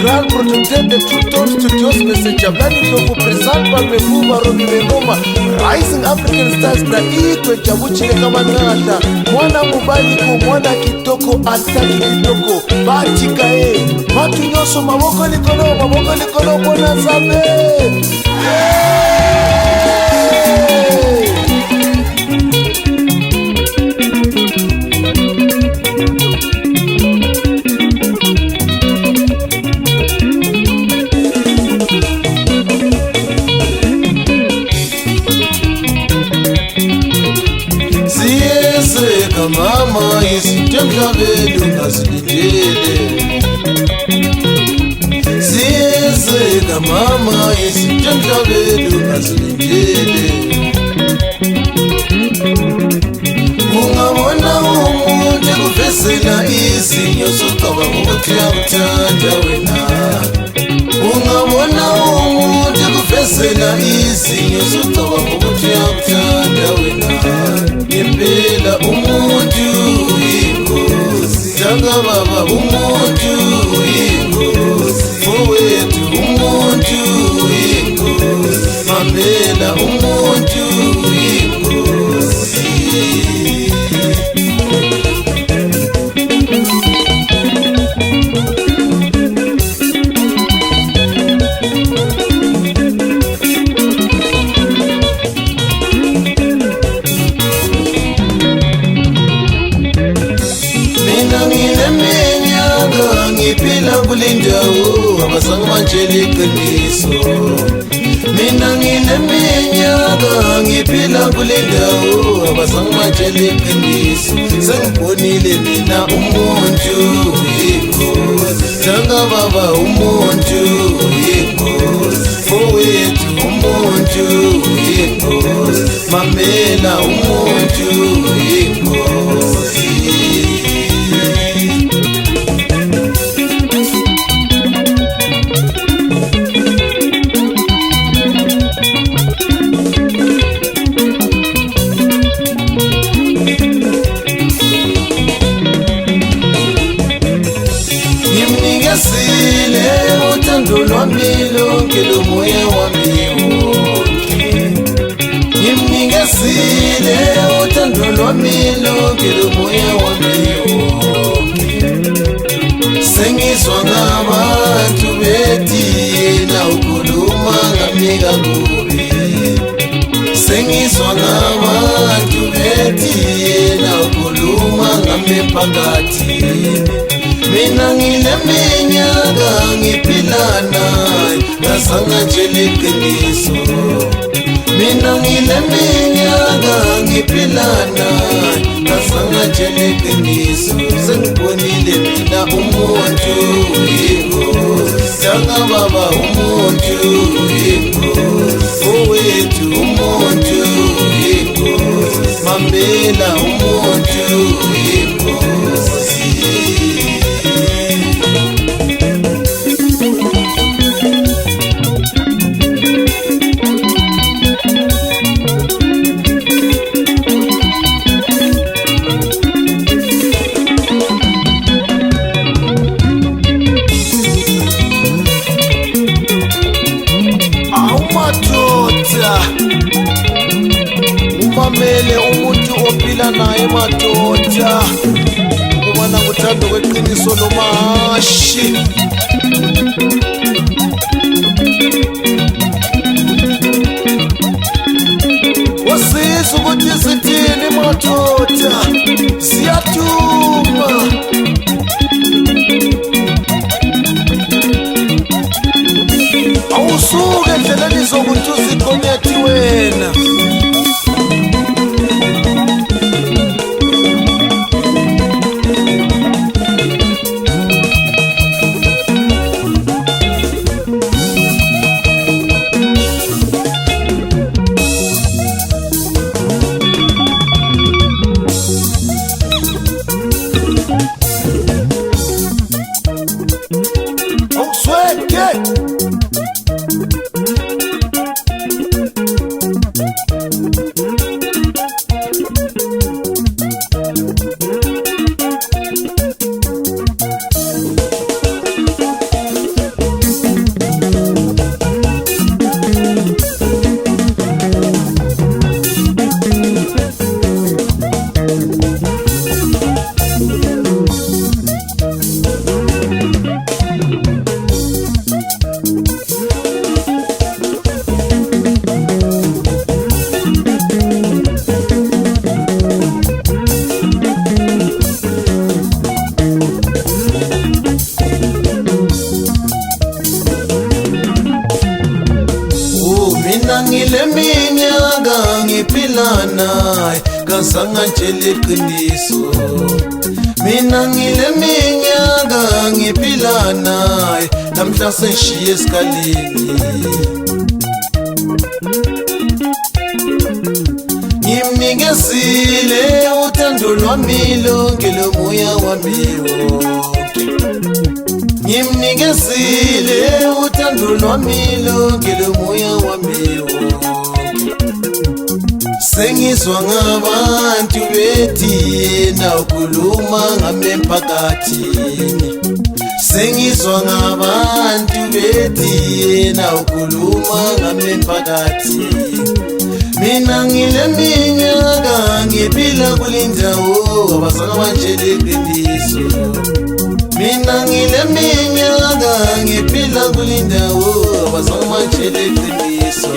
Grand producteur de Truton Studios, Mr. Jabani Tofu, present par Mefuba Robi Mengoma, Rising African Stars na Ikwe Chabuchile kama nata, mwana mubaliko, mwana kitoko, ataki kitoko, batika matu nyoso maboko likono, bona zabe. Mama isitemhlabedu ngasilindele Siyezeka mama isitemhlabedu ngasilindele Ungabona umuntu ekuvesela izinyo socabanga ukuthi uyakuthanda wena Ungabona umuntu ekuvesela izinyo socabanga ukuthi uyakuthanda wena Ngempela umuntu ingozi Janga baba umuntu ingozi Fowethu umuntu ingozi Mamela umuntu ingozi Ngiphila kulindawo abasangimantshela iqiniso Mina ngineminyaka ngiphila kulindawo abasangimantshela iqiniso Sengibonile mina umuntu ingozi Janga baba umuntu ingozi Fowethu umuntu ingozi Mamela umuntu ingozi Ngimnikesile uthando lwami lonke lomoya wami wonke Ngimnikesile uthando lwami lonke lomoya wami wonke Sengizwa ngabantu bethi yena ukhuluma ngami kakubi Sengizwa ngabantu bethi yena ukhuluma ngami emphakathini Mina ngineminyaka ngiphila naye ngasangantshela iqiniso Mina ngineminyaka ngiphila naye ngasangantshela iqiniso Sengibonile mina umuntu ingozi Janga baba umuntu ingozi Fowethu umuntu ingozi Mamela umuntu ingozi Umamele umuntu ophila naye madoda Ubana kuthando kweqiniso lomashi Wasizwa ukuthi sithini madoda Siyaduma Awusuke endleleni zokuthi uziqonyethi wena ngiphila naye kasangantshela iqiniso. Mina ngile minyaka ngiphila naye namhla sengishiye esikalini. Ngimnikezile uthando lwami lonke lomoya wami wonke. Ngimnikezile uthando lwami lonke lomoya wami wonke. Sengizwa ngabantu bethi yena ukhuluma ngami emphakathini. Sengizwa ngabantu bethi yena ukhuluma ngami emphakathini. Mina ngile minyaka ngiphila kulindawo abazange bantshela iqiniso. Mina ngile minyaka ngiphila kulindawo abazange bantshela iqiniso.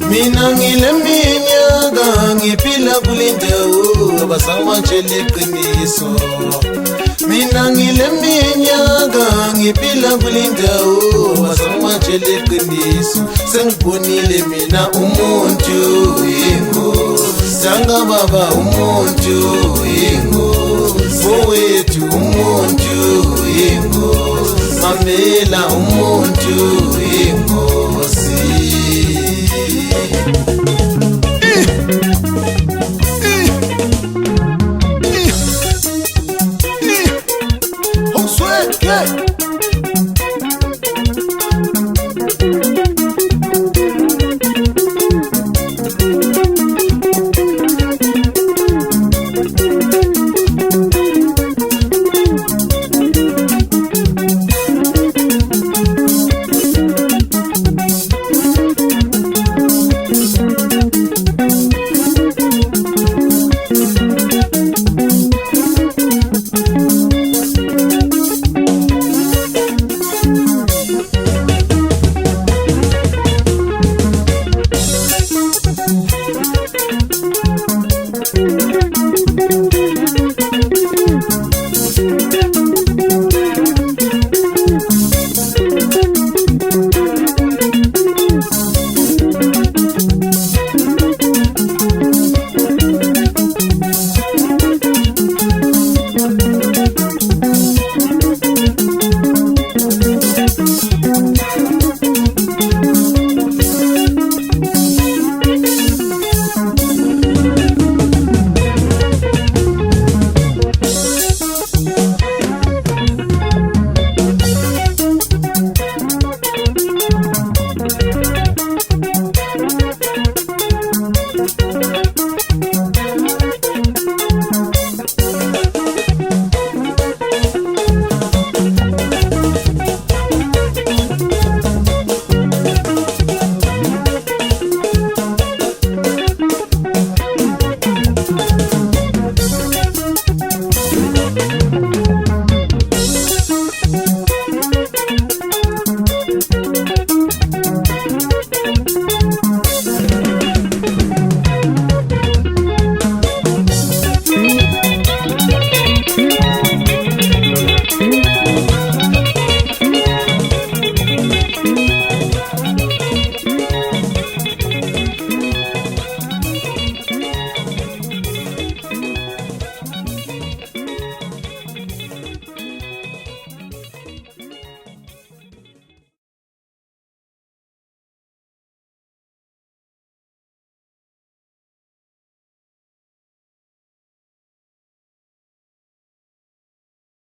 Mina ngile minyaka ngiphila kulindawo abazange bantshela iqiniso. Mina ngile minyaka ngiphila kulindawo abazange bantshela iqiniso. Sengibonile mina umuntu ingozi, sanga baba umuntu ingozi, mowethu umuntu ingozi, mamela umuntu ingozi.